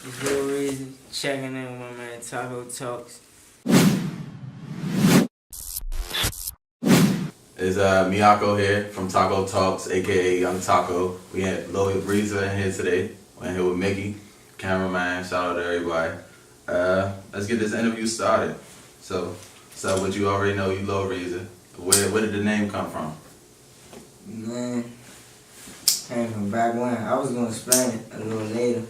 It's Lil Riza checking in with my man Taco Talks. It's Miyako here from Taco Talks, aka Young Taco. We had Lil Riza in here today. We're in here with Mickey, cameraman. Shout out to everybody. Let's get this interview started. So what you already know, you Lil Riza. Where did the name come from? Man, came from back when. I was gonna explain it a little later.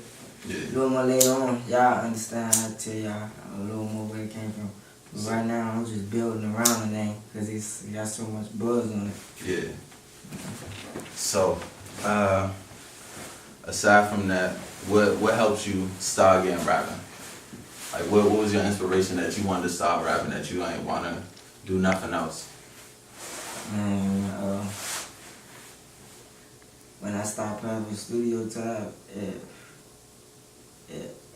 Yeah. A little more later on, y'all understand. I'll tell y'all a little more where it came from. But right now, I'm just building around the name because it's got so much buzz on it. Yeah. So, aside from that, what helps you start getting rapping? Like, what was your inspiration that you wanted to start rapping, that you ain't want to do nothing else? Man, when I started playing for studio time,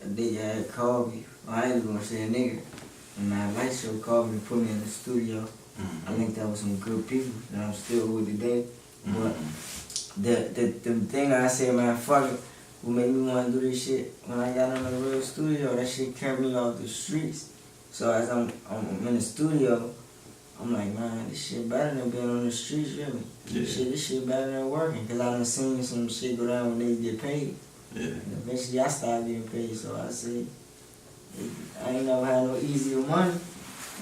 a nigga had called me. Well, I ain't gonna say a nigga. And my light show called me to put me in the studio. Mm-hmm. I think that was some good people that I'm still with today. But the thing I said, man, fuck it, what made me want to do this shit, when I got in the real studio, that shit kept me off the streets. So as I'm in the studio, I'm like, man, this shit better than being on the streets, really. Yeah. This shit better than working. Because I done seen some shit go down when they get paid. Yeah. And eventually I started getting paid, so I said, I ain't never had no easier money.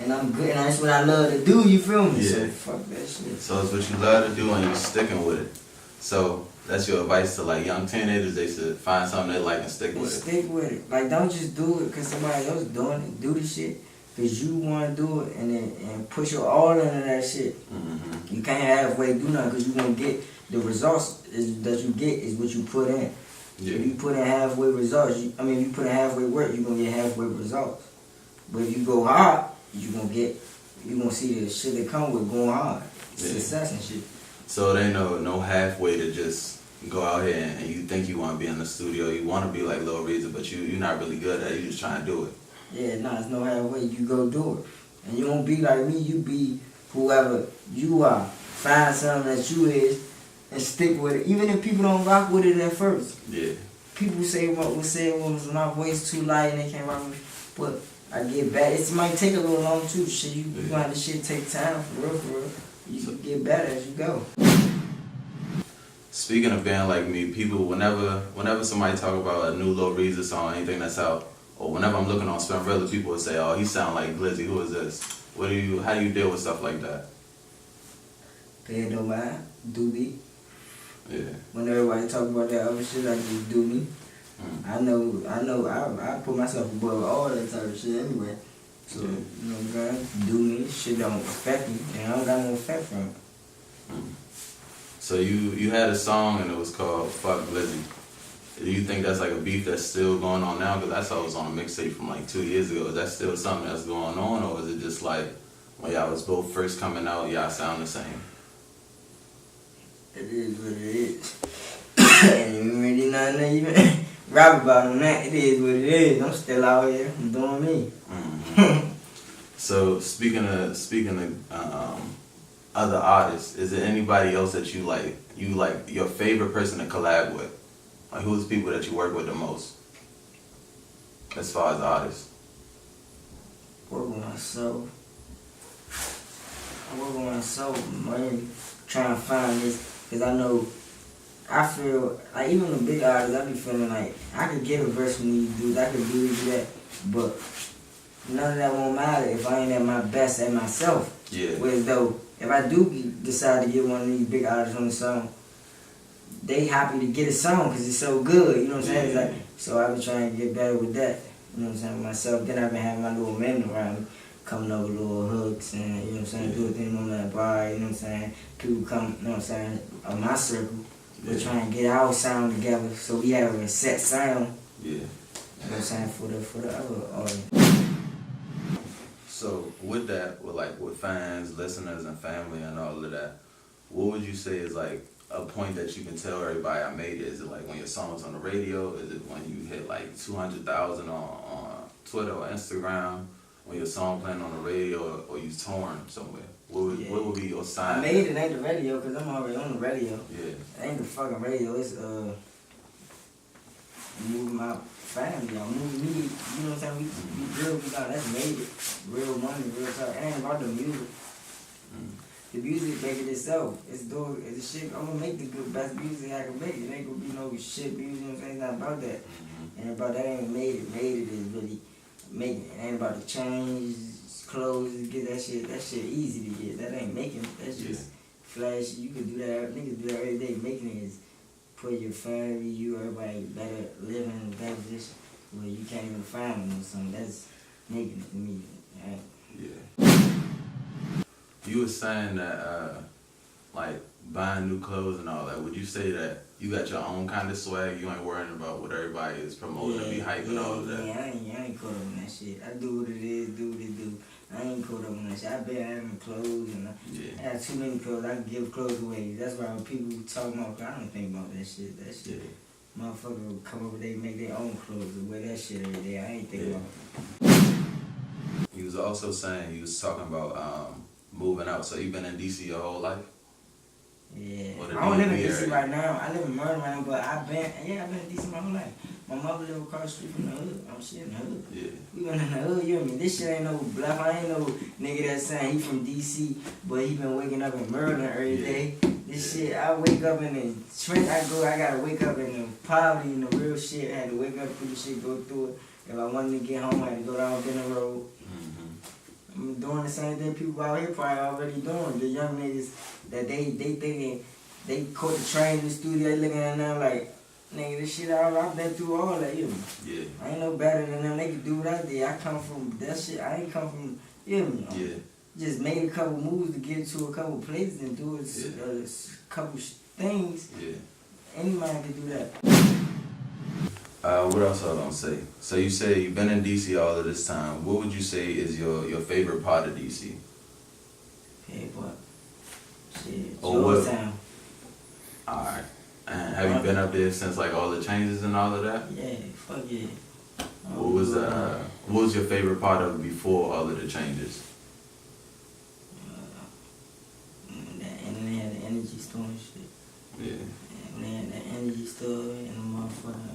And I'm good, and that's what I love to do, you feel me? Yeah. So fuck that shit. So it's what you love to do and you're sticking with it. So that's your advice to like young teenagers, they should find something they like and stick with it. Stick with it. Like, don't just do it because somebody else doing it. Do the shit because you want to do it and push your all into that shit. Mm-hmm. You can't halfway do nothing because you going to get the results that you get is what you put in. Yeah. If you put in halfway results, if you put in halfway work, you're going to get halfway results. But if you go hard, you're going to see the shit that come with going hard. Yeah. Success and shit. So there ain't no halfway to just go out here and you think you want to be in the studio, you want to be like Lil Riza, but you're not really good at it, you just trying to do it. Yeah, nah, it's no halfway. You go do it. And you don't be like me, you be whoever you are. Find something that you is and stick with it. Even if people don't rock with it at first. Yeah. People say what was said was my voice too light and they can't rock with it. But I get better. It might take a little long too. Shit, you gonna have this shit take time for real. You get better as you go. Speaking of being like me, people whenever somebody talk about a new Lil Riza song, anything that's out, or whenever I'm looking on Spinrilla, people will say, "Oh, he sound like Glizzy. Who is this?" How do you deal with stuff like that? Pay no mind, do me. Yeah. When everybody talk about that other shit, I just do me. I know, I put myself above all that type of shit anyway. So, you know what I'm saying? Do me, shit don't affect me, and I don't got no effect from it. So you had a song and it was called Fuck Glizzy. Do you think that's like a beef that's still going on now? Because I saw it was on a mixtape from like 2 years ago. Is that still something that's going on, or is it just like when y'all was both first coming out, y'all sound the same? It is what it is. Ain't really nothing to even rap about on that. It is what it is. I'm still out here. I'm doing me. Mm-hmm. So speaking of other artists, is there anybody else that you like your favorite person to collab with? Like, who's people that you work with the most as far as artists? Work with myself. I work with myself, man. Trying to find this. Because I feel like even the big artists, I be feeling like I could get a verse from these dudes, I could do that, but none of that won't matter if I ain't at my best at myself. Yeah. Whereas though, if I do decide to get one of these big artists on the song, they happy to get a song because it's so good, you know what I'm saying? Yeah. Like, so I be trying to get better with that, you know what I'm saying, myself. Then I've been having my little men around me, coming up with little hooks and, you know what I'm saying, do a thing on that bar, you know what I'm saying? People come, you know what I'm saying, of my circle. We're trying to get our sound together so we have a set sound. Yeah. You know what I'm saying, for the other audience. So with that, with fans, listeners, and family and all of that, what would you say is like a point that you can tell everybody I made it? Is it like when your song's on the radio? Is it when you hit like 200,000 on Twitter or Instagram? When your song playing on the radio or you touring somewhere? What would be your sign? I made it ain't the radio because I'm already on the radio. Yeah. It ain't the fucking radio. It's I'm moving my family, I'm moving me, you know what I'm saying? We real, that's made it. Real money, real talk. It ain't about the music. The music make it itself. It's the shit. I'm gonna make the good best music I can make. It ain't gonna be no shit music, you know what I'm saying? It's not about that. And about that ain't made it. Made it is really making it. It ain't about the change, clothes, get that shit. That shit easy to get. That ain't making it. That's just flashy. You can do that. Niggas do that every day. Making it is put your family, you, everybody better living in a better position where you can't even find them or something. That's making it to me. Right? Yeah. You were saying that, like, buying new clothes and all that, would you say that you got your own kind of swag? You ain't worrying about what everybody is promoting and be hyping all of that? Yeah, I ain't caught up on that shit. I do what it is, do what it do. I ain't caught up on that shit. I been having clothes and I have too many clothes. I can give clothes away. That's why when people talk about, I don't think about that shit. That shit, motherfucker will come over, they make their own clothes and wear that shit every day. I ain't think about it. You was also saying, you was talking about moving out. So you been in DC your whole life? Yeah. I don't live in DC right now. I live in Maryland right now, but I've been in DC my whole life. My mother live across the street from the hood. I'm shit in the hood. Yeah. We went in the hood, you know what I mean? This shit ain't no bluff. I ain't no nigga that's saying he from DC, but he been waking up in Maryland every day. This shit, I wake up in the trench. I gotta wake up in the poverty and the real shit. I had to wake up through the shit, go through it. If I wanted to get home, I had to go down Benton Road. I'm doing the same thing people out here probably already doing. The young niggas that they thinking they caught the train in the studio, they looking at them like, nigga, this shit I've been through all that, you know. Yeah. I ain't no better than them. They can do what I did. I come from that shit. I ain't come from, you know. Yeah. Just made a couple moves to get to a couple places and do a couple things. Yeah. Anybody can do that. What else I was gonna say? So you say you've been in DC all of this time. What would you say is your favorite part of DC? Hey, what? Shit, Or Georgetown. Alright. And have you been up there since like all the changes and all of that? Yeah, fuck yeah. What was your favorite part of before all of the changes? And they had the energy store and shit. Yeah. And they had the energy store and the motherfucking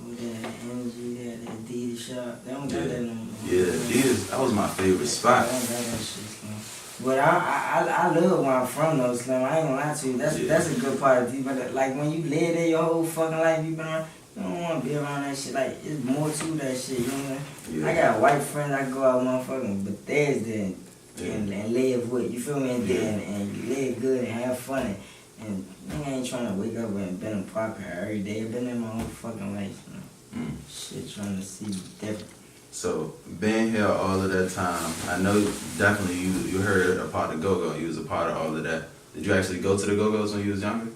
they had the energy, they had the Adidas shop. They don't got that no more. Yeah, Adidas, that was my favorite spot. They don't got that shit, Slim. But I love where I'm from though, Slim. I ain't gonna lie to you. That's a good part of DC. But like when you live there your whole fucking life, you been around, you don't wanna be around that shit. Like it's more to that shit, you know what I mean? I got white friends I go out motherfucking Bethesda and live with, you feel me? And live good and have fun. And nigga ain't trying to wake up and been in Parker every day. I've been in my whole fucking life, you know? Shit, trying to see different. So, being here all of that time, I know definitely you heard a part of Go-Go. You was a part of all of that. Did you actually go to the Go-Go's when you was younger?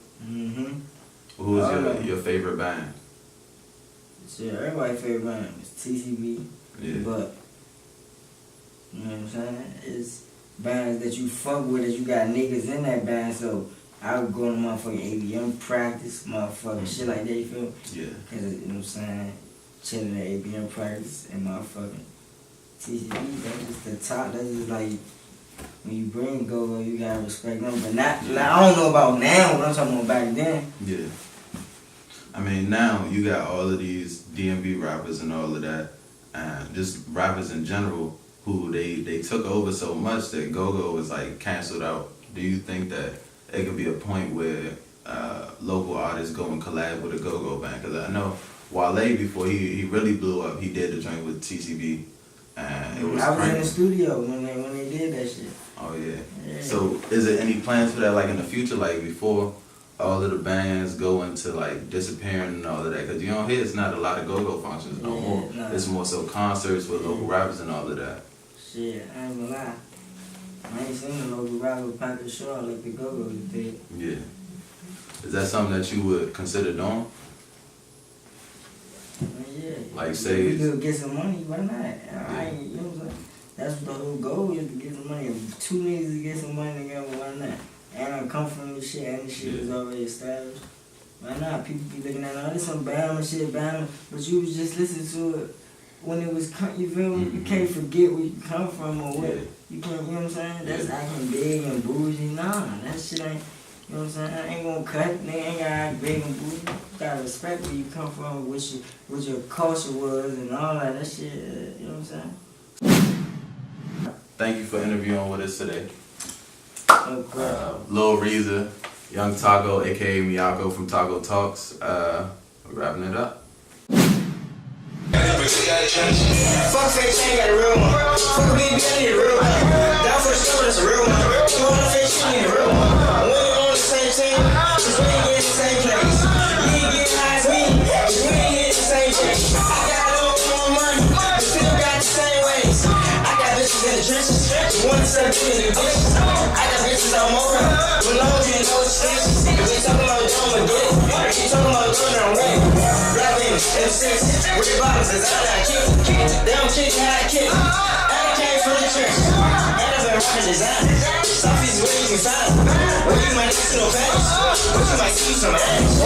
Who was your favorite band? Shit, everybody's favorite band was TCB. Yeah. But, you know what I'm saying? It's bands that you fuck with, that you got niggas in that band, so I would go to motherfucking ABM practice, motherfucking shit like that, you feel me? Yeah. Cause, you know what I'm saying? Chilling at ABM practice and motherfucking TCB, that's just the top. That's just like, when you bring Go-Go, you gotta respect them. But not, like, I don't know about now, but I'm talking about back then. Yeah. I mean, now you got all of these DMV rappers and all of that, and just rappers in general, who they took over so much that Go-Go was like canceled out. Do you think that it could be a point where local artists go and collab with a Go-Go band? Because I know Wale, before he really blew up, he did the joint with TCB, and it was I was crazy. in the studio when they did that shit. Oh yeah. So is there any plans for that, like in the future, like before all of the bands go into like disappearing and all of that? Because you don't hear it's not a lot of Go-Go functions no more. Nah. It's more so concerts with local rappers and all of that. Shit, I ain't gonna lie. I ain't seen a local rapper pack a show like the Go-Go's did. Yeah. Is that something that you would consider doing? Yeah. Like say we could get some money, why not? I ain't, you know what I'm saying? That's what the whole goal is, to get some money. If two niggas to get some money together, why not? And I come from the shit, and the shit is already established. Why not? People be looking at, oh, this some Bama shit, Bama. But you was just listening to it when it was, you feel me? You can't forget where you come from or what. You can't, you know what I'm saying? That's acting big and bougie. Nah, that shit ain't, you know what I'm saying? I ain't gonna cut, nigga ain't gonna act big and bougie. gotta respect where you come from, what your culture was, and all that shit. You know what I'm saying? Thank you for interviewing with us today. Okay. Lil Riza, Young Taco, aka Miyako from Taco Talks. We're wrapping it up. Fuck fake chain, got a real one. Fuck a BB, I need a real one. Down for the show, that's a real one. You want a fake shit, you need a real one. When you on the same team, cause we ain't get in the same place. You ain't getting high as me, cause we ain't getting the same check. I got a little more money, but still got the same ways. I got bitches in the trenches, the one set in the dishes. I got bitches on motor, but long as you know it's stitches. If you talking about doing my dick, if you talking about doing it, I'm ready. Rapping, M6, with the bottoms, is all I kick. They don't kick how I kick. And I came from the church. And I've been rocking design. Softies is where you can find them. Where you might see no patties. But you might see some ass.